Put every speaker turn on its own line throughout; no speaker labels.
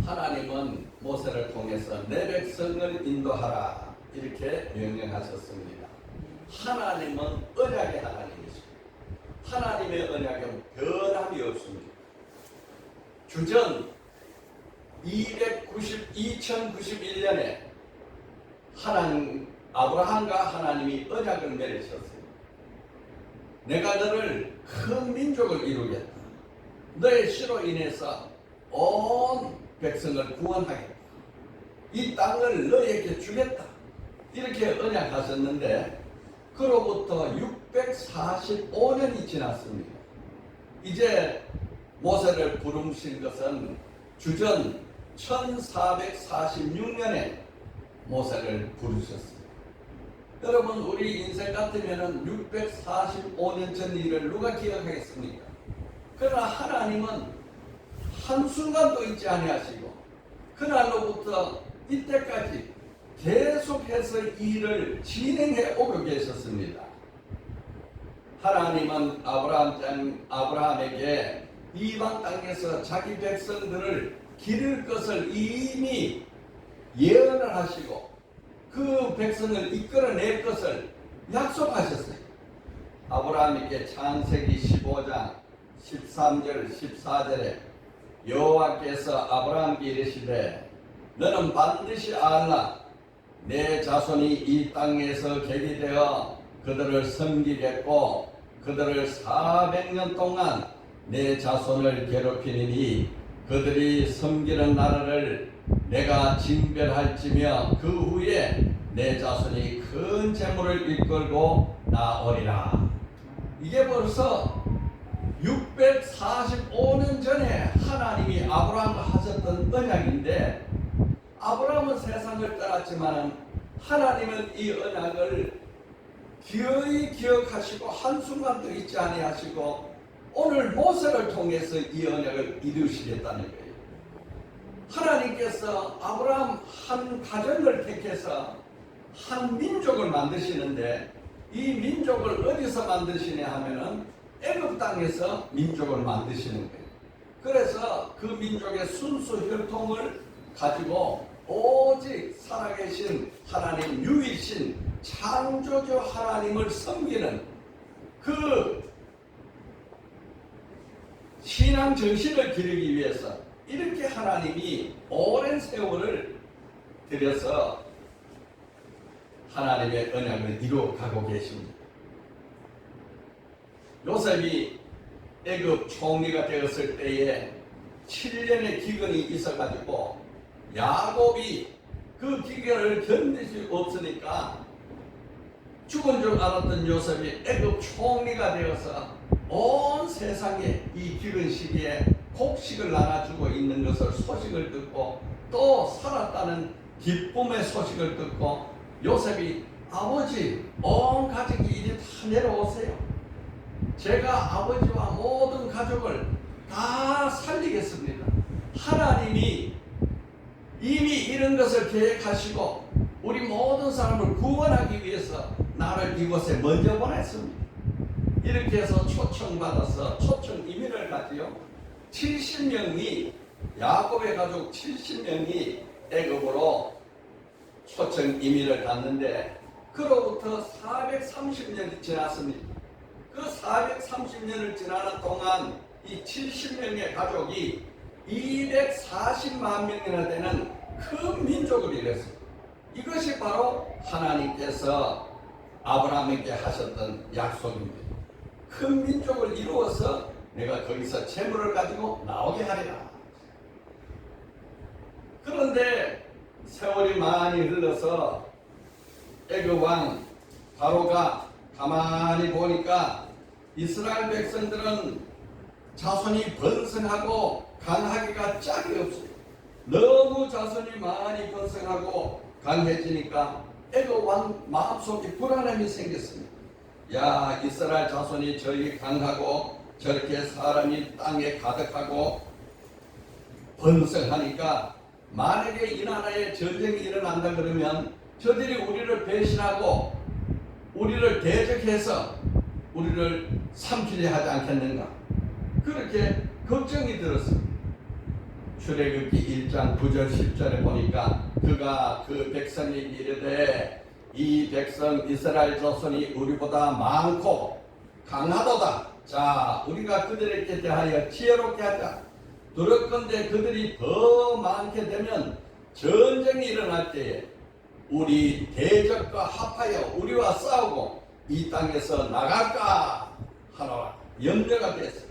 하나님은 모세를 통해서 내 백성을 인도하라 이렇게 명령하셨습니다. 하나님은 언약의 하나님이십니다. 하나님의 언약은 변함이 없습니다. 주전 2091년에 아브라함과 하나님이 언약을 맺으셨어요. 내가 너를 큰 민족을 이루겠다. 너의 씨로 인해서 온 백성을 구원하겠다. 이 땅을 너에게 주겠다. 이렇게 언약하셨는데 그로부터 645년이 지났습니다. 이제 모세를 부르신 것은 주전 1446년에 모세를 부르셨습니다. 여러분, 우리 인생 같으면 645년 전 일을 누가 기억하겠습니까? 그러나 하나님은 한순간도 잊지 아니하시고 그날로부터 이때까지 계속해서 일을 진행해 오고 계셨습니다. 하나님은 아브라함에게 이방 땅에서 자기 백성들을 기를 것을 이미 예언을 하시고 그 백성을 이끌어낼 것을 약속하셨어요. 아브라함에게 창세기 15장 13절 14절에 여호와께서 아브라함에게 이르시되 너는 반드시 알라 내 자손이 이 땅에서 계기되어 그들을 섬기겠고 그들을 400년 동안 내 자손을 괴롭히니 그들이 섬기는 나라를 내가 징별할지며 그 후에 내 자손이 큰 재물을 이끌고 나오리라. 이게 벌써 645년 전에 하나님이 아브라함과 하셨던 언약인데 아브라함은 세상을 떠났지만 하나님은 이 언약을 기어이 기억하시고 한순간도 잊지 아니하시고 오늘 모세를 통해서 이 언약을 이루시겠다는 거예요. 하나님께서 아브라함 한 가정을 택해서 한 민족을 만드시는데 이 민족을 어디서 만드시냐 하면은 애굽 땅에서 민족을 만드시는 거예요. 그래서 그 민족의 순수 혈통을 가지고 오직 살아계신 하나님 유일신 창조주 하나님을 섬기는 그 신앙 정신을 기르기 위해서 이렇게 하나님이 오랜 세월을 들여서 하나님의 언약을 이루어가고 계십니다. 요셉이 애굽 총리가 되었을 때에 7년의 기근이 있어가지고 야곱이 그 기근을 견딜 수 없으니까 죽은 줄 알았던 요셉이 애굽 총리가 되어서 온 세상에 이 기근 시기에 곡식을 나눠주고 있는 것을 소식을 듣고 또 살았다는 기쁨의 소식을 듣고 요셉이 아버지 온 가족이 이제 다 내려오세요. 제가 아버지와 모든 가족을 다 살리겠습니다. 하나님이 이미 이런 것을 계획하시고 우리 모든 사람을 구원하기 위해서 나를 이곳에 먼저 보냈습니다. 이렇게 해서 초청받아서 초청 이민을 갔지요. 70명이 야곱의 가족 70명이 애굽으로 초청 이민을 갔는데 그로부터 430년이 지났습니다. 그 430년을 지나는 동안 이 70명의 가족이 240만 명이나 되는 큰 민족을 이뤘습니다. 이것이 바로 하나님께서 아브라함에게 하셨던 약속입니다. 큰 민족을 이루어서 내가 거기서 재물을 가지고 나오게 하리라. 그런데 세월이 많이 흘러서 애굽 왕 바로가 가만히 보니까 이스라엘 백성들은 자손이 번성하고 강하기가 짝이 없어요. 너무 자손이 많이 번성하고 강해지니까 애굽 왕 마음속에 불안함이 생겼습니다. 야, 이스라엘 자손이 저렇게 강하고 저렇게 사람이 땅에 가득하고 번성하니까 만약에 이 나라에 전쟁이 일어난다 그러면 저들이 우리를 배신하고 우리를 대적해서 우리를 삼키려 하지 않겠는가, 그렇게 걱정이 들었습니다. 출애굽기 1장 9절 10절에 보니까 그가 그 백성이 이르되 이 백성 이스라엘 자손이 우리보다 많고 강하도다. 자, 우리가 그들에게 대하여 지혜롭게 하자. 두렵건대 그들이 더 많게 되면 전쟁이 일어날 때에 우리 대적과 합하여 우리와 싸우고 이 땅에서 나갈까 하노라. 염려가 됐어요.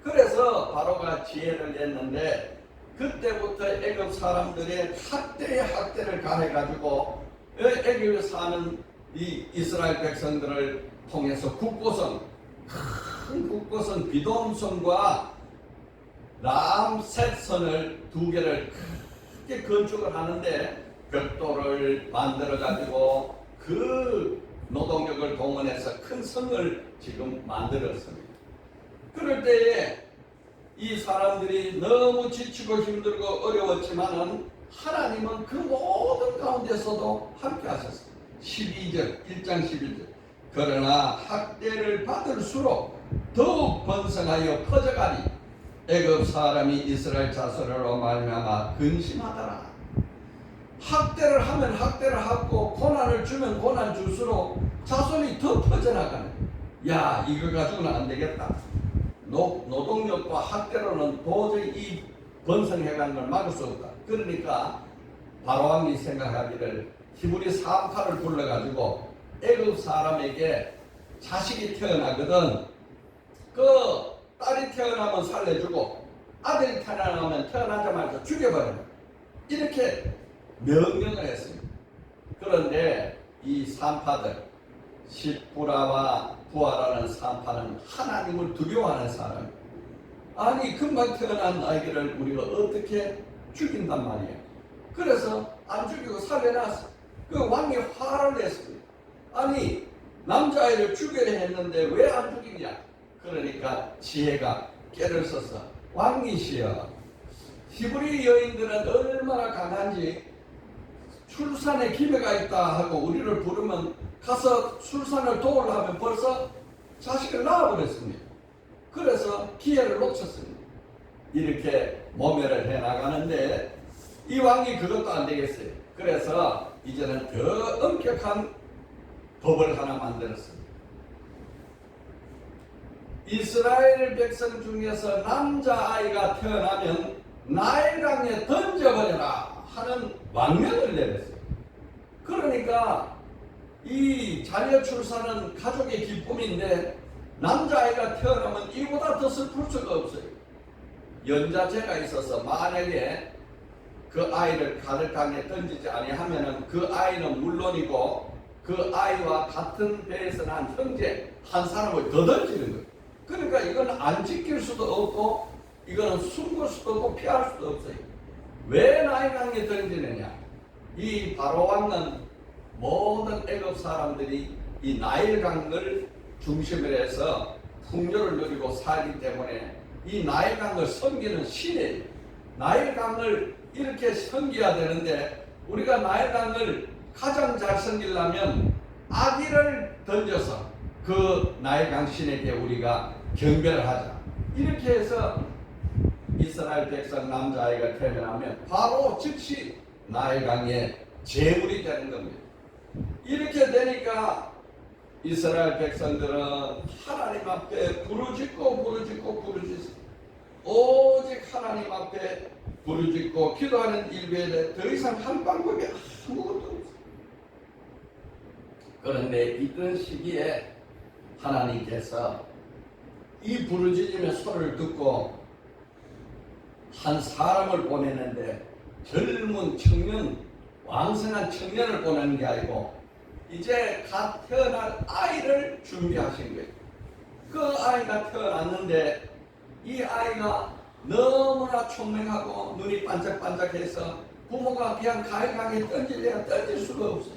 그래서 바로가 지혜를 냈는데 그때부터 애굽 사람들의 학대를 가해가지고 애굽에 사는 이 이스라엘 백성들을 통해서 큰 국고선 비돔선과 람셋선을 두 개를 크게 건축을 하는데 벽돌을 만들어 가지고 그 노동력을 동원해서 큰 성을 지금 만들었습니다. 그럴 때에 이 사람들이 너무 지치고 힘들고 어려웠지만은 하나님은 그 모든 가운데서도 함께 하셨습니다. 12절, 1장 11절. 그러나 학대를 받을수록 더욱 번성하여 퍼져가니 애굽 사람이 이스라엘 자손으로 말미암아 근심하더라. 학대를 하면 학대를 하고 고난을 주면 고난 줄수록 자손이 더 퍼져나가네. 야, 이거 가지고는 안 되겠다. 노동력과 학대로는 도저히 이 번성해가는 걸 막을 수 없다. 그러니까 바로왕이 생각하기를 히브리 사람파를 불러가지고 애굽 사람에게 자식이 태어나거든. 그 딸이 태어나면 살려주고 아들이 태어나면 태어나자마자 죽여버려요. 이렇게 명령을 했습니다. 그런데 이 산파들 시프라와 부하라는 산파는 하나님을 두려워하는 사람. 아니 금방 태어난 아이들을 우리가 어떻게 죽인단 말이에요. 그래서 안 죽이고 살려놨어. 그 왕이 화를 냈습니다. 아니 남자아이를 죽여야 했는데 왜 안 죽이냐. 그러니까 지혜가 깨를 써서 왕이시여, 히브리 여인들은 얼마나 강한지 출산에 기회가 있다 하고 우리를 부르면 가서 출산을 도우려면 벌써 자식을 낳아버렸습니다. 그래서 기회를 놓쳤습니다. 이렇게 모멸을 해나가는데 이 왕이 그것도 안 되겠어요. 그래서 이제는 더 엄격한 법을 하나 만들었습니다. 이스라엘 백성 중에서 남자아이가 태어나면 나일강에 던져버려라 하는 왕명을 내렸어요. 그러니까 이 자녀 출산은 가족의 기쁨인데 남자아이가 태어나면 이보다 더 슬플 수가 없어요. 연자제가 있어서 만약에 그 아이를 가득강에 던지지 아니하면은 그 아이는 물론이고 그 아이와 같은 배에서 난 형제 한 사람을 더 던지는 거예요. 그러니까 이건 안 지킬 수도 없고 이거는 숨길 수도 없고 피할 수도 없어요. 왜 나일강에 던지느냐? 이 바로왕은 모든 애굽 사람들이 이 나일강을 중심으로 해서 풍요를 누리고 살기 때문에 이 나일강을 섬기는 신이에요. 나일강을 이렇게 섬겨야 되는데 우리가 나일강을 가장 잘 섬기려면 아기를 던져서 그 나일강 신에게 우리가 경배를 하자. 이렇게 해서 이스라엘 백성 남자아이가 태어나면 바로 즉시 나일강의 제물이 되는 겁니다. 이렇게 되니까 이스라엘 백성들은 하나님 앞에 부르짖고 오직 하나님 앞에 부르짖고 기도하는 일 외에 더 이상 한 방법이 아무것도 없어요. 그런데 이런 시기에 하나님께서 이 부르짖음의 소리를 듣고 한 사람을 보내는데 젊은 청년, 왕성한 청년을 보내는 게 아니고 이제 갓 태어날 아이를 준비하신 거예요. 그 아이가 태어났는데 이 아이가 너무나 총명하고 눈이 반짝반짝해서 부모가 그냥 가해강에 던질래야 던질 수가 없어요.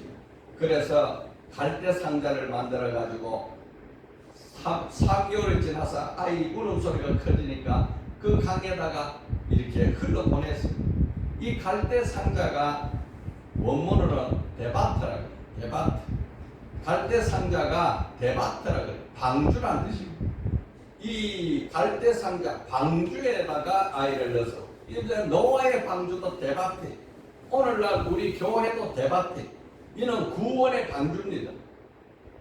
그래서 갈대 상자를 만들어 가지고 4개월이 지나서 아이 울음소리가 커지니까 그 강에다가 이렇게 흘러보냈습니다. 이 갈대 상자가 원문으로는 데바트라고 해요. 데바트. 갈대 상자가 데바트라고 해요. 방주란 뜻입니다. 이 갈대 상자 방주에다가 아이를 넣어서 이제 노아의 방주도 대박이. 오늘날 우리 교회도 대박이. 이는 구원의 방주입니다.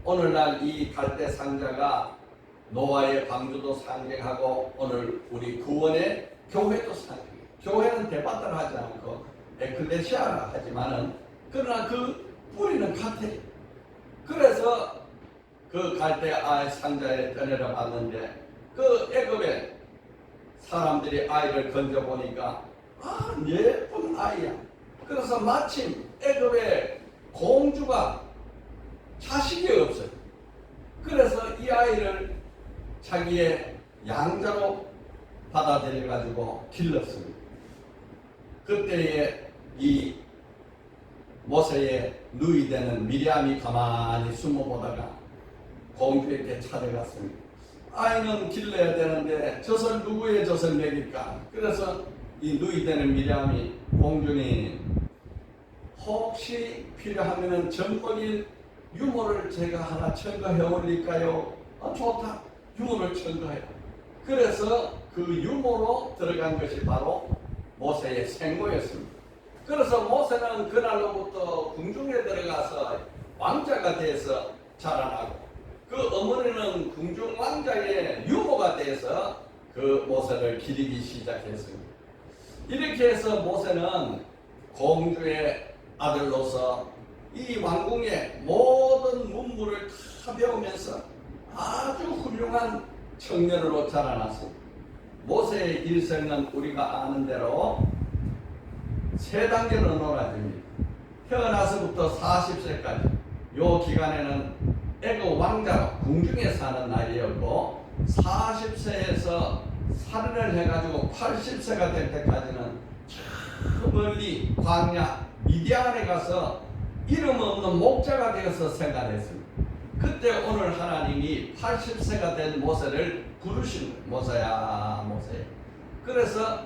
오늘날 이 갈대 상자가 노아의 방주도 상징하고 오늘 우리 구원의 교회도 상징해요. 교회는 대바다를 하지 않고 에클레시아라 하지만은 그러나 그 뿌리는 같아요. 그래서 그 갈대 상자에 꺼내려 봤는데 그 애굽에 사람들이 아이를 건져 보니까 예쁜 아이야. 그래서 마침 애굽의 공주가 자식이 없어요. 그래서 이 아이를 자기의 양자로 받아들여 가지고 길렀습니다. 그때에 이 모세의 누이 되는 미리암이 가만히 숨어보다가 공주에게 찾아갔습니다. 아이는 길러야 되는데 젖을 누구의 젖을 먹일까? 그래서 이 누이 되는 미리암이 공주님 혹시 필요하면 젖먹일 유모를 제가 하나 첨가해 올릴까요? 좋다. 유모를 첨가해요. 그래서 그 유모로 들어간 것이 바로 모세의 생모였습니다. 그래서 모세는 그날로부터 궁중에 들어가서 왕자가 돼서 자라나고 그 어머니는 궁중 왕자의 유모가 돼서 그 모세를 기리기 시작했습니다. 이렇게 해서 모세는 공주의 아들로서 이 왕궁의 모든 문물을 다 배우면서 아주 훌륭한 청년으로 자라났습니다. 모세의 일생은 우리가 아는 대로 세 단계로 놀아집니다. 태어나서부터 40세까지 요 기간에는 애굽 왕자로 궁중에 사는 나이였고 40세에서 살인을 해가지고 80세가 될 때까지는 저 멀리 광야 미디안에 가서 이름 없는 목자가 되어서 생활했습니다. 그때 오늘 하나님이 80세가 된 모세를 부르신 거예요. 모세야 모세야. 그래서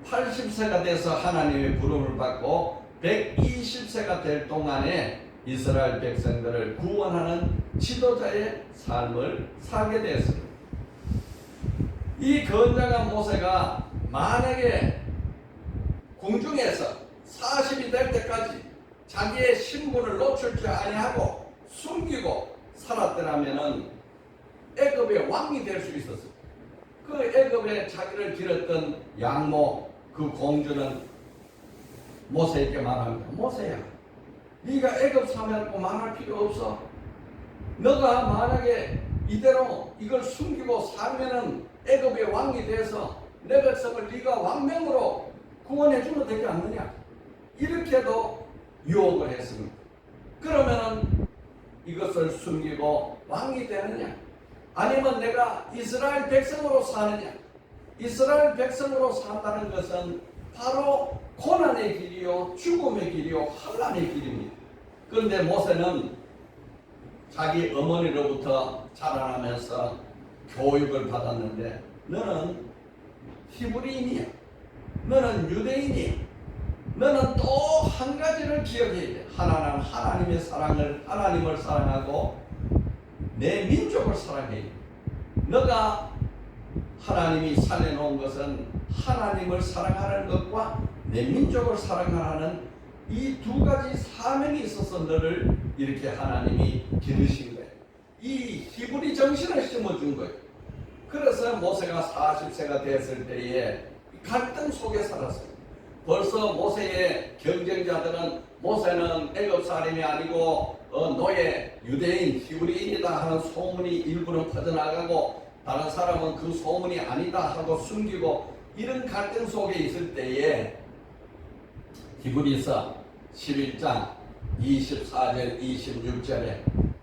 80세가 돼서 하나님의 부름을 받고 120세가 될 동안에 이스라엘 백성들을 구원하는 지도자의 삶을 살게 되었습니다. 이 건장한 모세가 만약에 궁중에서 40이 될 때까지 자기의 신분을 놓칠지 아니하고 숨기고 살았더라면은 애굽의 왕이 될 수 있었어요. 그 애굽에 자기를 기렸던 양모 그 공주는 모세에게 말합니다. 모세야, 네가 애굽 사면하고 말할 필요 없어. 너가 만약에 이대로 이걸 숨기고 살면은 애굽의 왕이 돼서 내 백성을 네가 왕명으로 구원해 주면 되지 않느냐? 이렇게도 유혹을 했습니다. 그러면은 이것을 숨기고 왕이 되느냐? 아니면 내가 이스라엘 백성으로 사느냐? 이스라엘 백성으로 산다는 것은 바로 고난의 길이요, 죽음의 길이요, 환난의 길입니다. 그런데 모세는 자기 어머니로부터 자라나면서 교육을 받았는데 너는 히브리인이야. 너는 유대인이야. 너는 또 한 가지를 기억해야 돼. 하나는 하나님의 사랑을, 하나님을 사랑하고 내 민족을 사랑해야 돼. 너가 하나님이 살려놓은 것은 하나님을 사랑하는 것과 내 민족을 사랑하는 이 두 가지 사명이 있어서 너를 이렇게 하나님이 기르신 거예요. 이 히브리 정신을 심어준 거예요. 그래서 모세가 40세가 됐을 때에 갈등 속에 살았어요. 벌써 모세의 경쟁자들은 모세는 애굽 사람이 아니고 노예 유대인 히브리인이다 하는 소문이 일부러 퍼져나가고 다른 사람은 그 소문이 아니다 하고 숨기고 이런 갈등 속에 있을 때에 히브리서 11장 24절 26절에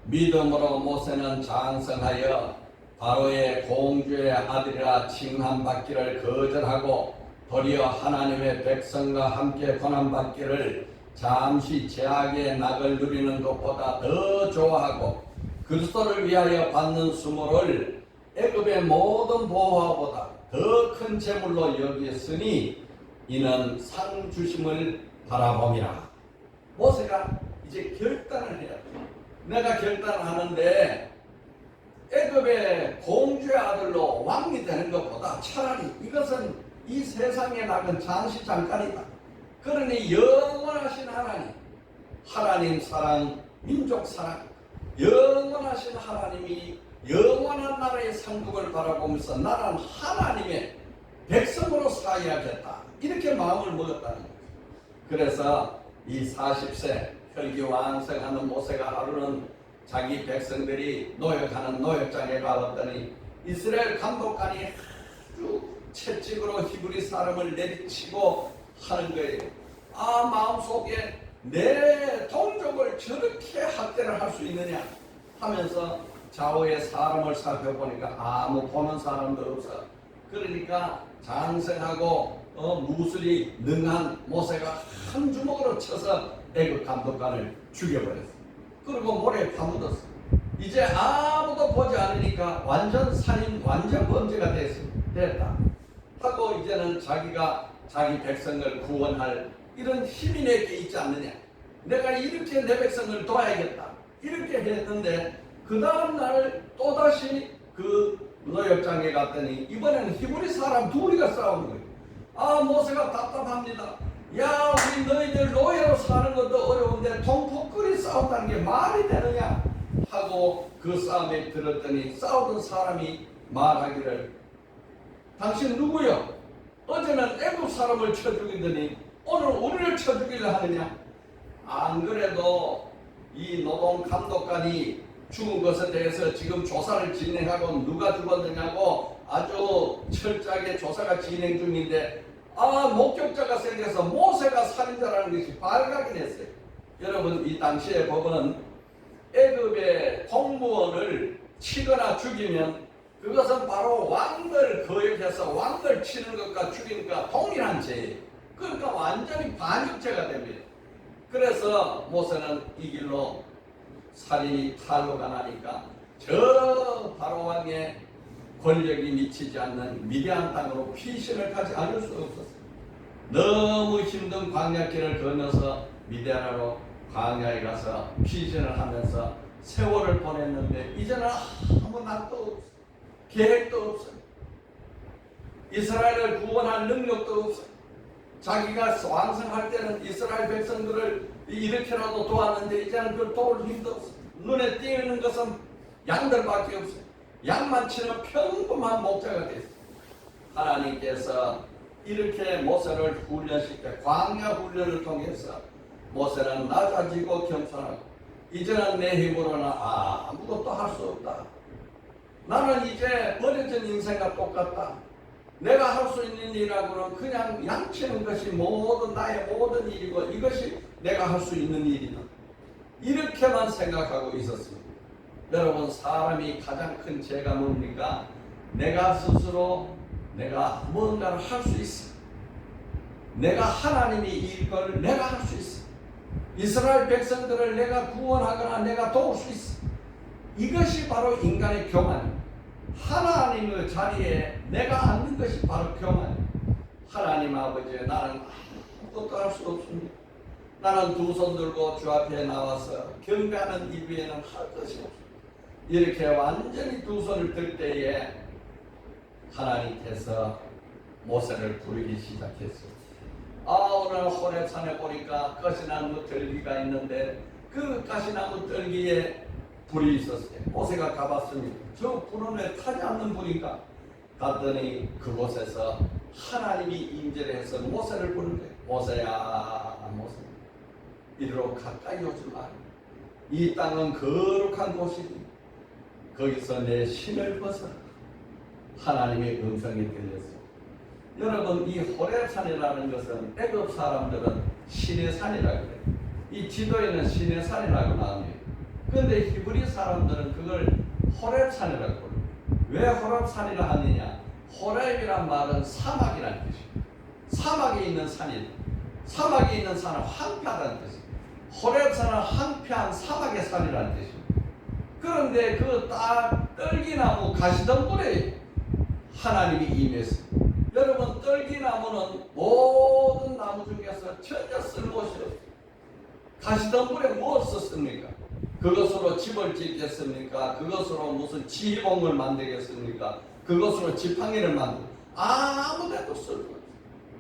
믿음으로 모세는 장성하여 바로의 공주의 아들이라 칭함받기를 거절하고 도리어 하나님의 백성과 함께 고난받기를 잠시 제약의 낙을 누리는 것보다 더 좋아하고 그리스도를 위하여 받는 수모를 애굽의 모든 보화보다 더 큰 재물로 여겼으니 이는 상 주심을 바라봄이라. 모세가 이제 결단을 해야 돼. 내가 결단을 하는데 애굽의 공주의 아들로 왕이 되는 것보다 차라리 이것은 이 세상의 낙은 잠시 잠깐이다. 그러니 영원하신 하나님 사랑, 민족 사랑, 영원하신 하나님이 영원한 나라의 상국을 바라보면서 나는 하나님의 백성으로 살아야겠다. 이렇게 마음을 먹었다는 거죠. 그래서 이 40세 혈기왕성하는 모세가 하루는 자기 백성들이 노역하는 노역장에 가봤더니 이스라엘 감독관이 아주 채찍으로 히브리 사람을 내리치고 하는 거예요. 마음속에 내 동족을 저렇게 학대를 할 수 있느냐 하면서 좌우에 사람을 살펴보니까 아무 보는 사람도 없어. 그러니까 장성하고 무술이 능한 모세가 한 주먹으로 쳐서 애굽 감독관을 죽여버렸어. 그리고 모래에 파묻었어. 이제 아무도 보지 않으니까 완전 살인, 완전 범죄가 됐다 하고 이제는 자기가 자기 백성을 구원할 이런 힘이 내게 있지 않느냐. 내가 이렇게 내 백성을 도와야겠다. 이렇게 했는데 그 다음날 또다시 그 노역장에 갔더니 이번에는 히브리 사람 둘이가 싸우는 거예요. 모세가 답답합니다. 야, 우리 너희들 노예로 사는 것도 어려운데 동포끼리 싸운다는 게 말이 되느냐 하고 그 싸움에 들었더니 싸우던 사람이 말하기를 당신 누구요? 어제는 애굽 사람을 쳐 죽이더니 오늘 우리를 쳐 죽이려 하느냐? 안 그래도 이 노동 감독관이 죽은 것에 대해서 지금 조사를 진행하고 누가 죽었느냐고 아주 철저하게 조사가 진행 중인데 목격자가 생겨서 모세가 살인자라는 것이 발각이 됐어요. 여러분, 이 당시의 법은 애굽의 공무원을 치거나 죽이면 그것은 바로 왕을 거역해서 왕을 치는 것과 죽이는 것과 동일한 죄예요. 그러니까 완전히 반역죄가 됩니다. 그래서 모세는 이 길로 살인이 탄로가 나니까 저 바로왕의 권력이 미치지 않는 미디안 땅으로 피신을 가지 않을 수 없었어요. 너무 힘든 광야길을 걸면서 미디안으로 광야에 가서 피신을 하면서 세월을 보냈는데 이제는 아무 낙도 없어요. 계획도 없어요. 이스라엘을 구원할 능력도 없어요. 자기가 왕성할 때는 이스라엘 백성들을 이렇게라도 도왔는데 이제는 그걸 도울 힘도 없어요. 눈에 띄는 것은 양들밖에 없어요. 양만 치는 평범한 목자가 됐어요. 하나님께서 이렇게 모세를 훈련시켜 광야 훈련을 통해서 모세는 낮아지고 겸손하고 이제는 내 힘으로는 아무것도 할 수 없다. 나는 이제 버려진 인생과 똑같다. 내가 할 수 있는 일이라고는 그냥 양치는 것이 나의 모든 일이고 이것이 내가 할 수 있는 일이다. 이렇게만 생각하고 있었습니다. 여러분, 사람이 가장 큰 죄가 뭡니까? 내가 스스로 내가 뭔가를 할 수 있어. 내가 하나님이 이걸 내가 할 수 있어. 이스라엘 백성들을 내가 구원하거나 내가 도울 수 있어. 이것이 바로 인간의 교만입니다. 하나님의 자리에 내가 앉는 것이 바로 교만입니다. 하나님 아버지, 나는 아무것도 할 수 없습니다. 나는 두 손 들고 주 앞에 나와서 경배하는 일 외에는 할 것이 없습니다. 이렇게 완전히 두 손을 들 때에 하나님께서 모세를 부르기 시작했어요. 오늘 호렙산에 보니까 가시나무 들기가 있는데 그 가시나무 들기에 불이 있었어요. 모세가 가봤습니다. 저 불은 왜 타지 않는 불인가? 갔더니 그곳에서 하나님이 임재를 해서 모세를 부른 거예요. 모세야, 모세, 이리로 가까이 오지 마라. 이 땅은 거룩한 곳이니 거기서 내 신을 벗어라. 하나님의 음성이 들렸어요. 여러분, 이 호렙산이라는 것은 애굽 사람들은 신의 산이라고 그래요. 이 지도에는 신의 산이라고 나옵니다. 그런데 히브리 사람들은 그걸 호렙산이라고 불러요. 왜 호렙산이라 하느냐? 호렙이란 말은 사막이라는 뜻이에요. 사막에 있는 산이다. 사막에 있는 산은 황폐하다는 뜻이에요. 호렙산은 황폐한 사막의 산이라는 뜻이에요. 그런데 그 떨기나무 가시덤불에 하나님이 임했어요. 여러분, 떨기나무는 모든 나무 중에서 전혀 쓸모없이 없어요. 가시덤불에 무엇을 썼습니까? 그것으로 집을 짓겠습니까? 그것으로 무슨 지휘봉을 만들겠습니까? 그것으로 지팡이를 만들 아무데도 쓸모 없어요.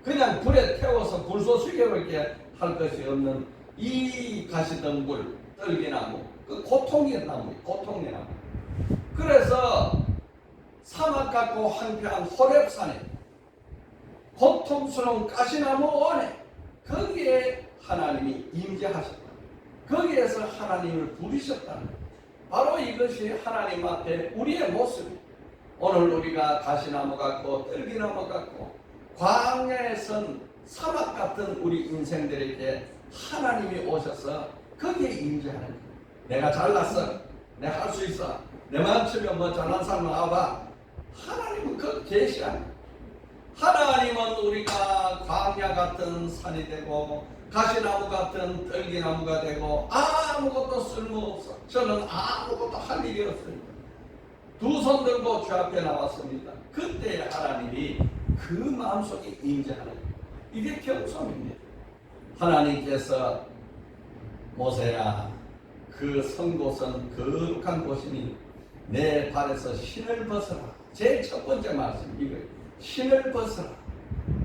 그냥 불에 태워서 불쏘시개밖에 할 것이 없는 이 가시덤불, 떨기나무, 그 고통의 나무, 고통의 나무. 그래서 사막 같고 한평한 호렙산에 고통스러운 가시나무 원에 거기에 하나님이 임재하셨다. 거기에서 하나님을 부르셨다는 것. 바로 이것이 하나님 앞에 우리의 모습입니다. 오늘 우리가 가시나무 같고 떨기나무 같고 광야에 선 사막 같은 우리 인생들에게 하나님이 오셔서 거기에 임재하는 거예요. 내가 잘났어. 내가 할 수 있어. 내 마음치면 뭐 잘난 사람 나와봐. 하나님은 그 계시하는 거예요. 하나님은 우리가 광야 같은 산이 되고 가시나무 같은 떨기나무가 되고 아무것도 쓸모없어. 저는 아무것도 할 일이 없습니다. 두 손 들고 주 앞에 나왔습니다. 그때 하나님이 그 마음속에 임재하는 거예요. 이게 겸손입니다. 하나님께서 모세야 그 선 곳은 거룩한 곳이니 내 발에서 신을 벗어라. 제일 첫 번째 말씀 이거예요. 신을 벗어라.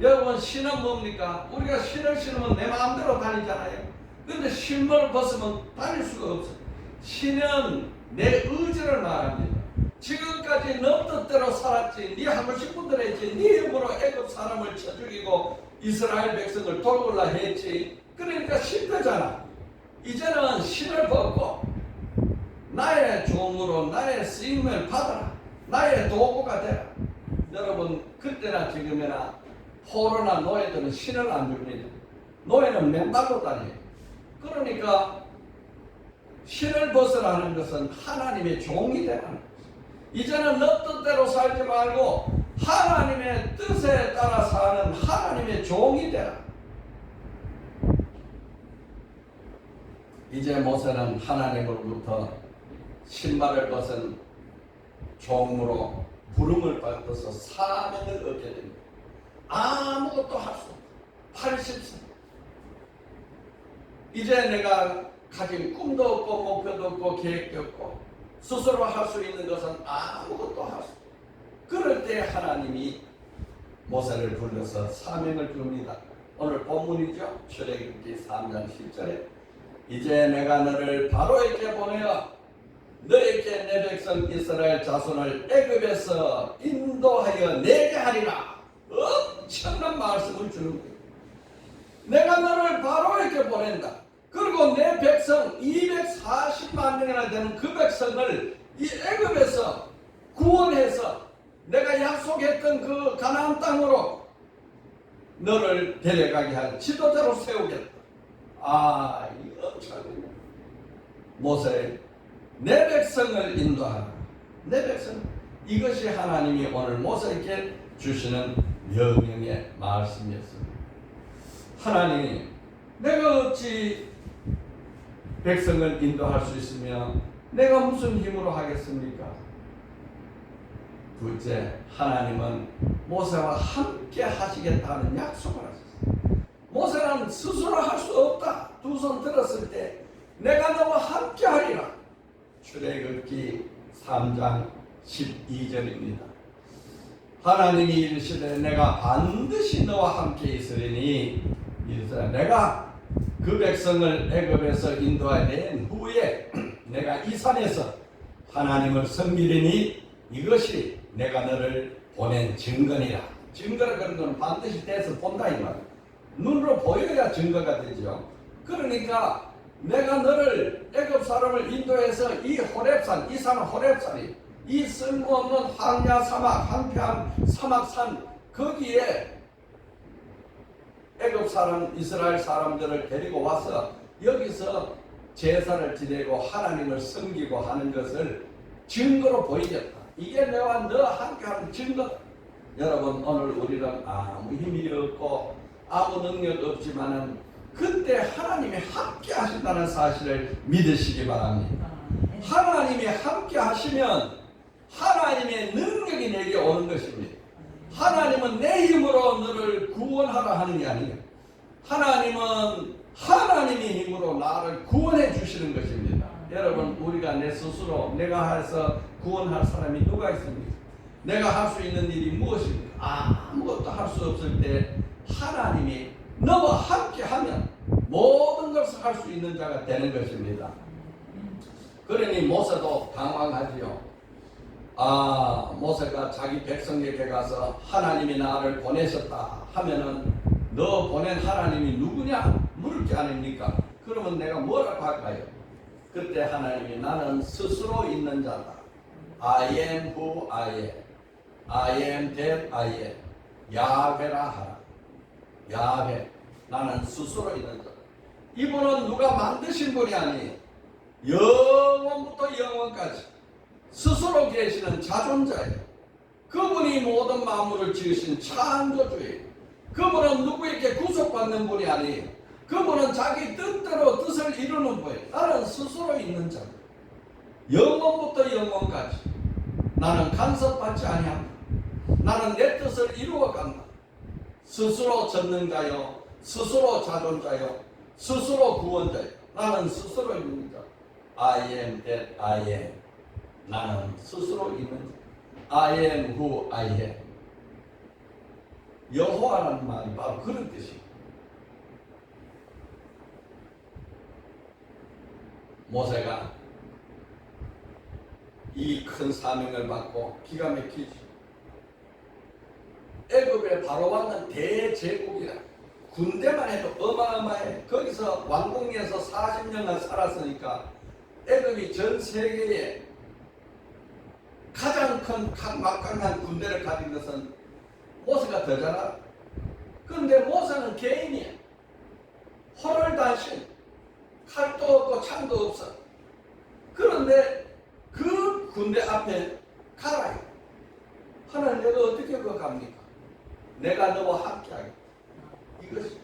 여러분 신은 뭡니까? 우리가 신을 신으면 내 마음대로 다니잖아요. 근데 신을 벗으면 다닐 수가 없어요. 신은 내 의지를 말합니다. 지금까지 너 뜻대로 살았지. 네 하고 싶은 대로 했지. 네 힘으로 애굽 사람을 쳐 죽이고 이스라엘 백성을 돌보려 했지. 그러니까 힘들잖아. 이제는 신을 벗고 나의 종으로 나의 쓰임을 받아라. 나의 도구가 되라. 여러분 그때나 지금이나 포로나 노예들은 신을 안 줍니다. 노예는 맨발로 다녀요. 그러니까 신을 벗으라는 것은 하나님의 종이 되라는 거죠. 이제는 너 뜻대로 살지 말고 하나님의 뜻에 따라 사는 하나님의 종이 되라. 이제 모세는 하나님으로부터 신발을 벗은 종으로 부름을 받아서 사명을 얻게 됩니다. 아무것도 할 수 없다. 80세. 이제 내가 가진 꿈도 없고 목표도 없고 계획도 없고 스스로 할 수 있는 것은 아무것도 할 수 없다. 그럴 때 하나님이 모세를 불러서 사명을 줍니다. 오늘 본문이죠. 출애굽기 3장 10절에 이제 내가 너를 바로에게 보내어 너에게 내 백성 이스라엘 자손을 애굽에서 인도하여 내게 하리라. 엄청난 말씀을 주는 거예요. 내가 너를 바로에게 보낸다. 그리고 내 백성 240만 명이나 되는 그 백성을 이 애굽에서 구원해서 내가 약속했던 그 가나안 땅으로 너를 데려가게 할 지도자로 세우겠다. 이거 엄청나요. 모세 내 백성을 인도하라. 내 백성. 이것이 하나님이 오늘 모세에게 주시는 명령의 말씀이었습니다. 하나님, 내가 어찌 백성을 인도할 수 있으며 내가 무슨 힘으로 하겠습니까? 둘째, 하나님은 모세와 함께 하시겠다는 약속을 하셨어요. 모세는 스스로 할 수 없다. 두 손 들었을 때 내가 너와 함께 하리라. 출애굽기 3장 12절입니다. 하나님이 이르시되 내가 반드시 너와 함께 있으리니 이르시되 내가 그 백성을 애굽에서 인도하여 후에 내가 이 산에서 하나님을 섬기리니 이것이 내가 너를 보낸 증거니라. 증거라 그런 건 반드시 돼서 본다 이 말. 눈으로 보여야 증거가 되죠. 그러니까 내가 너를 애굽 사람을 인도해서 이 호렙산, 이 산은 호렙산이 이 쓸모없는 황야 사막, 한평 사막산 거기에 애굽 사람, 이스라엘 사람들을 데리고 와서 여기서 제사를 지내고 하나님을 섬기고 하는 것을 증거로 보이겠다. 이게 내와 너 함께하는 증거다. 여러분 오늘 우리는 아무 힘이 없고 아무 능력 없지만은 그때 하나님이 함께 하신다는 사실을 믿으시기 바랍니다. 하나님이 함께 하시면 하나님의 능력이 내게 오는 것입니다. 하나님은 내 힘으로 너를 구원하라 하는 게 아니에요. 하나님은 하나님의 힘으로 나를 구원해 주시는 것입니다. 여러분 우리가 내 스스로 내가 해서 구원할 사람이 누가 있습니까? 내가 할 수 있는 일이 무엇입니까? 아무것도 할 수 없을 때 하나님이 너와 함께하면 모든 것을 할 수 있는 자가 되는 것입니다. 그러니 모세도 당황하지요. 모세가 자기 백성에게 가서 하나님이 나를 보내셨다 하면은 너 보낸 하나님이 누구냐 물을 게 아닙니까? 그러면 내가 뭐라고 할까요? 그때 하나님이 나는 스스로 있는 자다. I am who I am. I am that I am. 야훼라 하라. 야훼. 나는 스스로 있는 자다. 이분은 누가 만드신 분이 아니에요. 영원부터 영원까지 스스로 계시는 자존자예요. 그분이 모든 만물을 지으신 창조주예요. 그분은 누구에게 구속받는 분이 아니에요. 그분은 자기 뜻대로 뜻을 이루는 분이에요. 나는 스스로 있는 자. 영원부터 영원까지 나는 간섭받지 아니한다. 나는 내 뜻을 이루어간다. 스스로 전능자요, 스스로 자존자요, 스스로 구원자요. 나는 스스로 있는 자. I am that I am. 나는 스스로 있는 자. I am who I am. 여호와라는 말이 바로 그런 뜻이에요. 모세가 이 큰 사명을 받고 기가 막히죠. 애굽의 바로왕은 대제국이라. 군대만 해도 어마어마해. 거기서 왕궁에서 40년간 살았으니까 애굽이 전 세계에 가장 큰 막강한 군대를 가진 것은 모세가 더 잘 알아. 그런데 모세는 개인이야. 호롤단신. 칼도 없고 창도 없어. 그런데 그 군대 앞에 가라요. 하나님 내가 어떻게 그거 갑니까? 내가 너와 함께하겠다. 이것이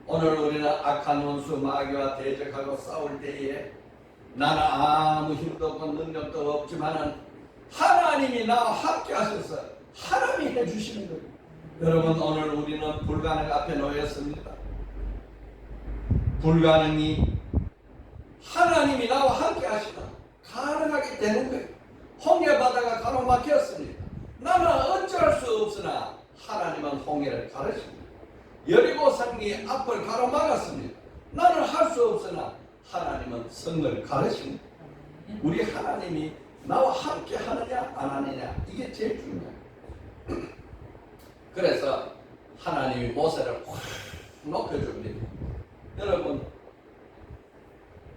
오늘 우리는 악한 원수 마귀와 대적하고 싸울 때에 나는 아무 힘도 없고 능력도 없지만은 하나님이 나와 함께 하셔서 하나님이 해주시는 거예요. 여러분 오늘 우리는 불가능 앞에 놓였습니다. 불가능이 하나님이 나와 함께 하시면 가능하게 되는 거예요. 홍해 바다가 가로막혔습니다. 나는 어쩔 수 없으나 하나님은 홍해를 가르칩니다. 여리고 성이 앞을 가로막았습니다. 나는 할 수 없으나 하나님은 성을 가르칩니다. 우리 하나님이 나와 함께 하느냐 안 하느냐 이게 제일 중요해요. 그래서 하나님이 모세를 확 높여줍니다. 여러분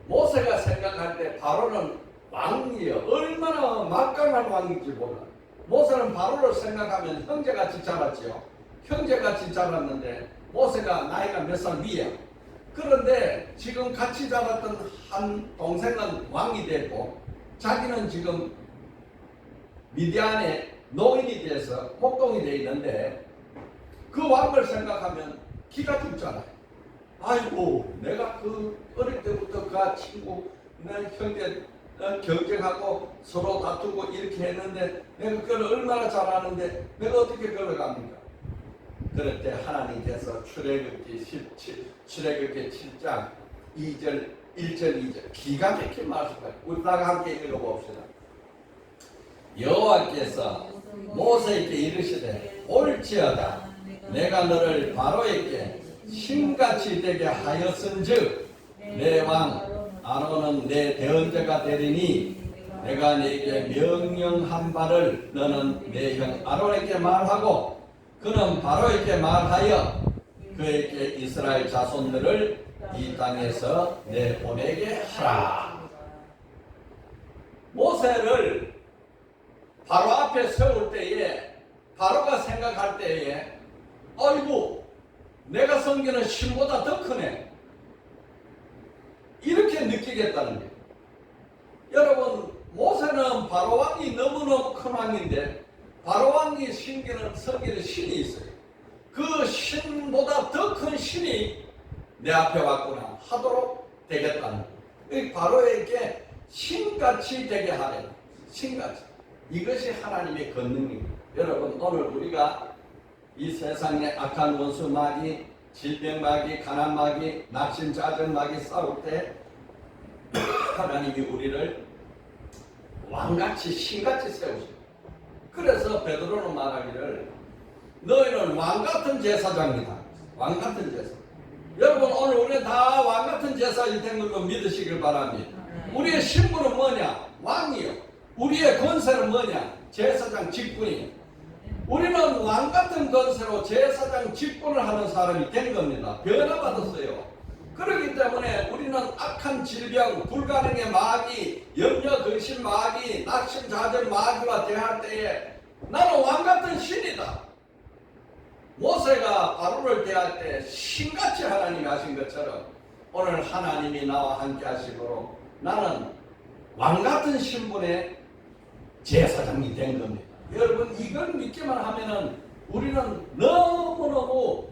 모세가 생각할 때 바로는 왕이에요. 얼마나 막강한 왕인지 몰라. 모세는 바로를 생각하면 형제같이 자랐지요. 형제같이 자랐는데 모세가 나이가 몇 살 위야. 그런데 지금 같이 자랐던 한 동생은 왕이 됐고 자기는 지금 미디안에 노인이 돼서 목동이 돼 있는데 그 왕을 생각하면 기가 죽잖아요. 아이고 내가 그 어릴 때부터 그 친구 내 형제 경쟁하고 서로 다투고 이렇게 했는데 내가 그걸 얼마나 잘하는데 내가 어떻게 그걸 갑니까? 그럴 때 하나님께서 출애굽기 7장 2절 1절 2절 기가 막힌 말씀을 우리 다 함께 읽어봅시다. 여호와께서 모세에게 이르시되 올지어다 내가 너를 바로에게 신같이 되게 하였은즉 내 왕 아론은 내 대언자가 되리니 내가 네게 명령한 바를 너는 내 형 아론에게 말하고 그는 바로에게 말하여 그에게 이스라엘 자손들을 이 땅에서 내보내게 하라. 모세를 바로 앞에 세울 때에 바로가 생각할 때에 아이고 내가 섬기는 신보다 더 크네 이렇게 느끼겠다는 거예요. 여러분 모세는 바로왕이 너무너무 큰 왕인데 바로왕이 섬기는 신이 있어요. 그 신보다 더 큰 신이 내 앞에 왔구나 하도록 되겠다는 거예요. 바로에게 신같이 되게 하래요. 신같이. 이것이 하나님의 권능입니다. 여러분 오늘 우리가 이 세상에 악한 원수 마귀, 질병 마귀, 가난 마귀, 낙심 짜증 마귀 싸울 때 하나님이 우리를 왕같이 신같이 세우십니다. 그래서 베드로는 말하기를 너희는 왕같은 제사장이다. 왕 같은 제사. 여러분 오늘 우리는 다 왕 같은 제사일 된 걸로 믿으시길 바랍니다. 우리의 신분은 뭐냐? 왕이요. 우리의 권세는 뭐냐? 제사장 직분이요. 우리는 왕 같은 권세로 제사장 직분을 하는 사람이 된 겁니다. 변화받았어요. 그렇기 때문에 우리는 악한 질병, 불가능의 마귀, 염려, 근심 마귀, 낙심, 좌절 마귀와 대할 때에 나는 왕 같은 신이다. 모세가 바로를 대할 때 신같이 하나님이 하신 것처럼 오늘 하나님이 나와 함께 하시므로 나는 왕 같은 신분의 제사장이 된 겁니다. 여러분 이걸 믿기만 하면은 우리는 너무너무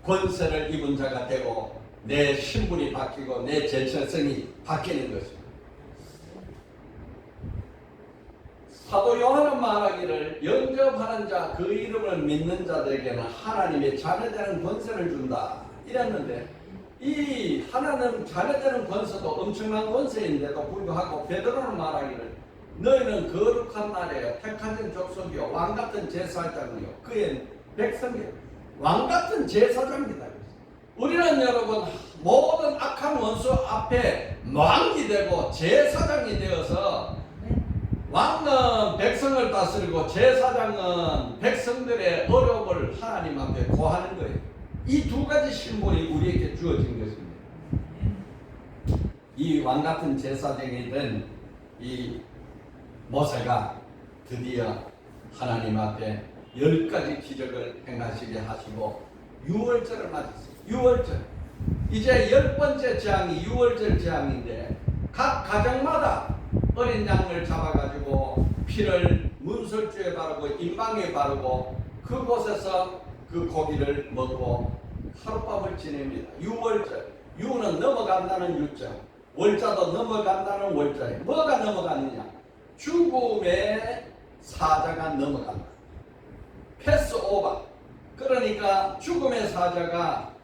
권세를 입은 자가 되고 내 신분이 바뀌고 내 정체성이 바뀌는 것입니다. 사도 요한은 말하기를 영접하는 자 그 이름을 믿는 자들에게는 하나님의 자녀되는 권세를 준다 이랬는데 이 하나님 자녀되는 권세도 엄청난 권세인데도 불구하고 베드로는 말하기를 너희는 거룩한 나라여 택하신 족속이요 왕같은 제사장이요 그의 백성이요 왕같은 제사장이다. 우리는 여러분 모든 악한 원수 앞에 왕이 되고 제사장이 되어서 왕은 백성을 다스리고 제사장은 백성들의 어려움을 하나님 앞에 고하는 거예요. 이 두 가지 신분이 우리에게 주어진 것입니다. 이 왕같은 제사장이 된 이 모세가 드디어 하나님 앞에 10가지 기적을 행하시게 하시고 유월절을 맞았어요. 유월절. 이제 10번째 재앙이 유월절 재앙인데 각 가정마다 어린 양을 잡아가지고 피를 문설주에 바르고 임방에 바르고 그곳에서 그 고기를 먹고 하룻밤을 지냅니다. 유월절. 유는 넘어간다는 유자. 월자도 넘어간다는 월자에 뭐가 넘어가느냐? 죽음의 사자가 넘어간다. 패스오버. 그러니까 죽음의 사자가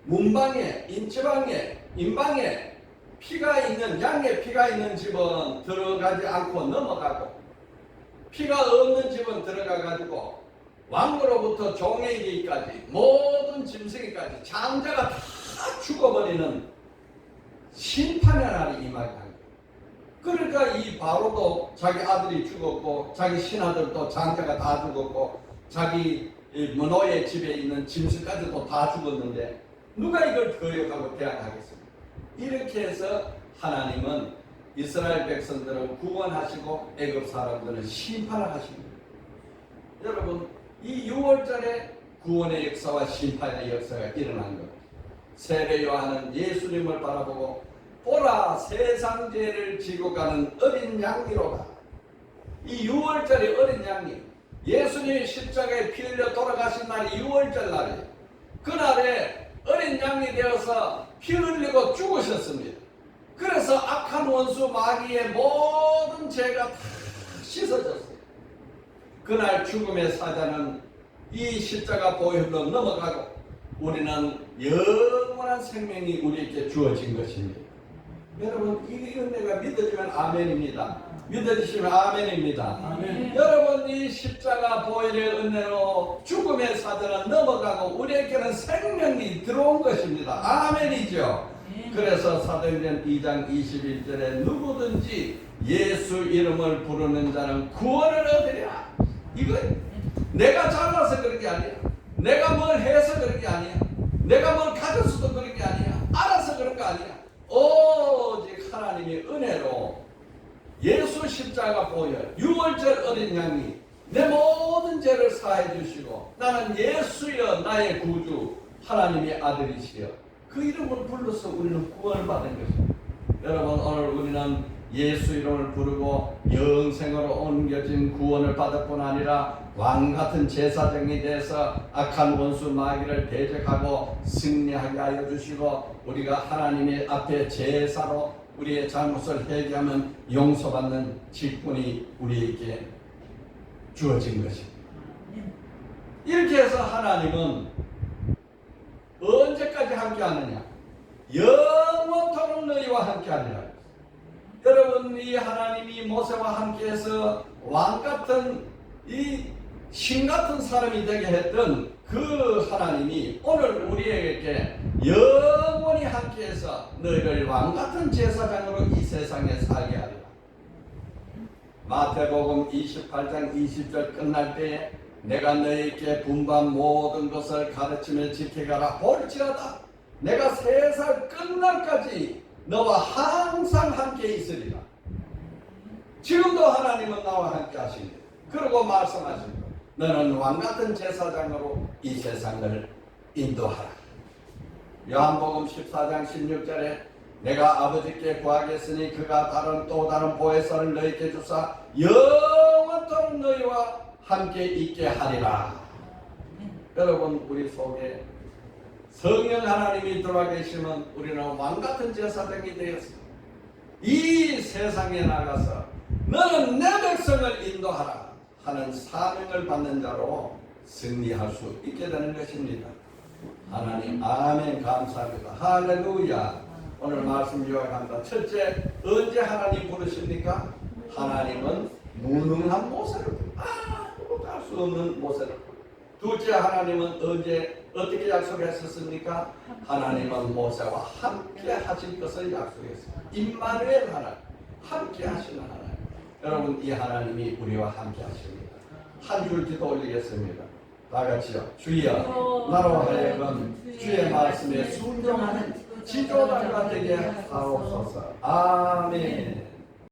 문방에, 인치방에, 임방에 피가 있는 양의 피가 있는 집은 들어가지 않고 넘어가고 피가 없는 집은 들어가가지고 왕으로부터 종에게까지 모든 짐승이까지 장자가 다 죽어버리는 심판의 날이 임하게 한 거예요. 그러니까 이 바로도 자기 아들이 죽었고 자기 신하들도 장자가 다 죽었고 자기 노예 집에 있는 짐승까지도 다 죽었는데 누가 이걸 거역하고 대항하겠습니까? 이렇게 해서 하나님은 이스라엘 백성들을 구원하시고 애굽 사람들을 심판을 하십니다. 여러분 이 6월절에 구원의 역사와 심판의 역사가 일어난 것. 세례 요한은 예수님을 바라보고 보라 세상 죄를 지고 가는 어린 양이로다. 이 6월절의 어린 양이 예수님이 십자가에 피 흘려 돌아가신 날이 6월절 날이에요. 그날에 어린 양이 되어서 피 흘리고 죽으셨습니다. 그래서 악한 원수 마귀의 모든 죄가 다 씻어졌어요. 그날 죽음의 사자는 이 십자가 보혈로 넘어가고 우리는 영원한 생명이 우리에게 주어진 것입니다. 여러분 이 은혜가 믿어지면 아멘입니다. 믿어지시면 아멘입니다. 아멘. 여러분 이 십자가 보혈의 은혜로 죽음의 사자는 넘어가고 우리에게는 생명이 들어온 것입니다. 아멘이죠. 그래서 사도행전 2장 21절에 누구든지 예수 이름을 부르는 자는 구원을 얻으리라. 이거 내가 잘나서 그런 게 아니야. 내가 뭘 해서 그런 게 아니야. 내가 뭘 가졌어도 그런 게 아니야. 알아서 그런 거 아니야. 오직 하나님의 은혜로 예수 십자가 보혈 6월절 어린 양이 내 모든 죄를 사해 주시고 나는 예수여 나의 구주 하나님의 아들이시여 그 이름을 불러서 우리는 구원을 받은 것입니다. 여러분 오늘 우리는 예수 이름을 부르고 영생으로 옮겨진 구원을 받을 뿐 아니라 왕같은 제사장이 돼서 악한 원수 마귀를 대적하고 승리하게 하여 주시고 우리가 하나님의 앞에 제사로 우리의 잘못을 회개하면 용서받는 직분이 우리에게 주어진 것입니다. 이렇게 해서 하나님은 언제까지 함께하느냐? 영원토록 너희와 함께하리라. 여러분 이 하나님이 모세와 함께해서 왕같은 이 신 같은 사람이 되게 했던 그 하나님이 오늘 우리에게 영원히 함께해서 너희를 왕 같은 제사장으로 이 세상에 살게 하리라. 마태복음 28장 20절 끝날 때에 내가 너희에게 분반 모든 것을 가르치며 지켜가라. 볼지어다 내가 세상 끝날까지 너와 항상 함께 있으리라. 지금도 하나님은 나와 함께 하십니다. 그리고 말씀하십니다. 너는 왕같은 제사장으로 이 세상을 인도하라. 요한복음 14장 16절에 내가 아버지께 구하겠으니 그가 또 다른 보혜사를 너희에게 주사 영원토록 너희와 함께 있게 하리라. 여러분, 우리 속에 성령 하나님이 들어와 계시면 우리는 왕같은 제사장이 되었습니다. 이 세상에 나가서 너는 내 백성을 인도하라 하는 사명을 받는 자로 승리할 수 있게 되는 것입니다. 하나님, 아멘. 감사합니다. 할렐루야. 오늘 말씀 요약합니다. 첫째, 언제 하나님 부르십니까? 하나님은 무능한 모세를 아무것도 할 수 없는 모세를. 둘째, 하나님은 언제 어떻게 약속했었습니까? 하나님은 모세와 함께 하실 것을 약속했습니다. 임마누엘 하나님, 함께 하시는 하나님. 여러분, 이 하나님이 우리와 함께 하십니다. 한 줄 기도 올리겠습니다. 다 같이요. 주여, 나로 하여금 주의 말씀에 순종하는 지도자가 되게 하옵소서. 아멘.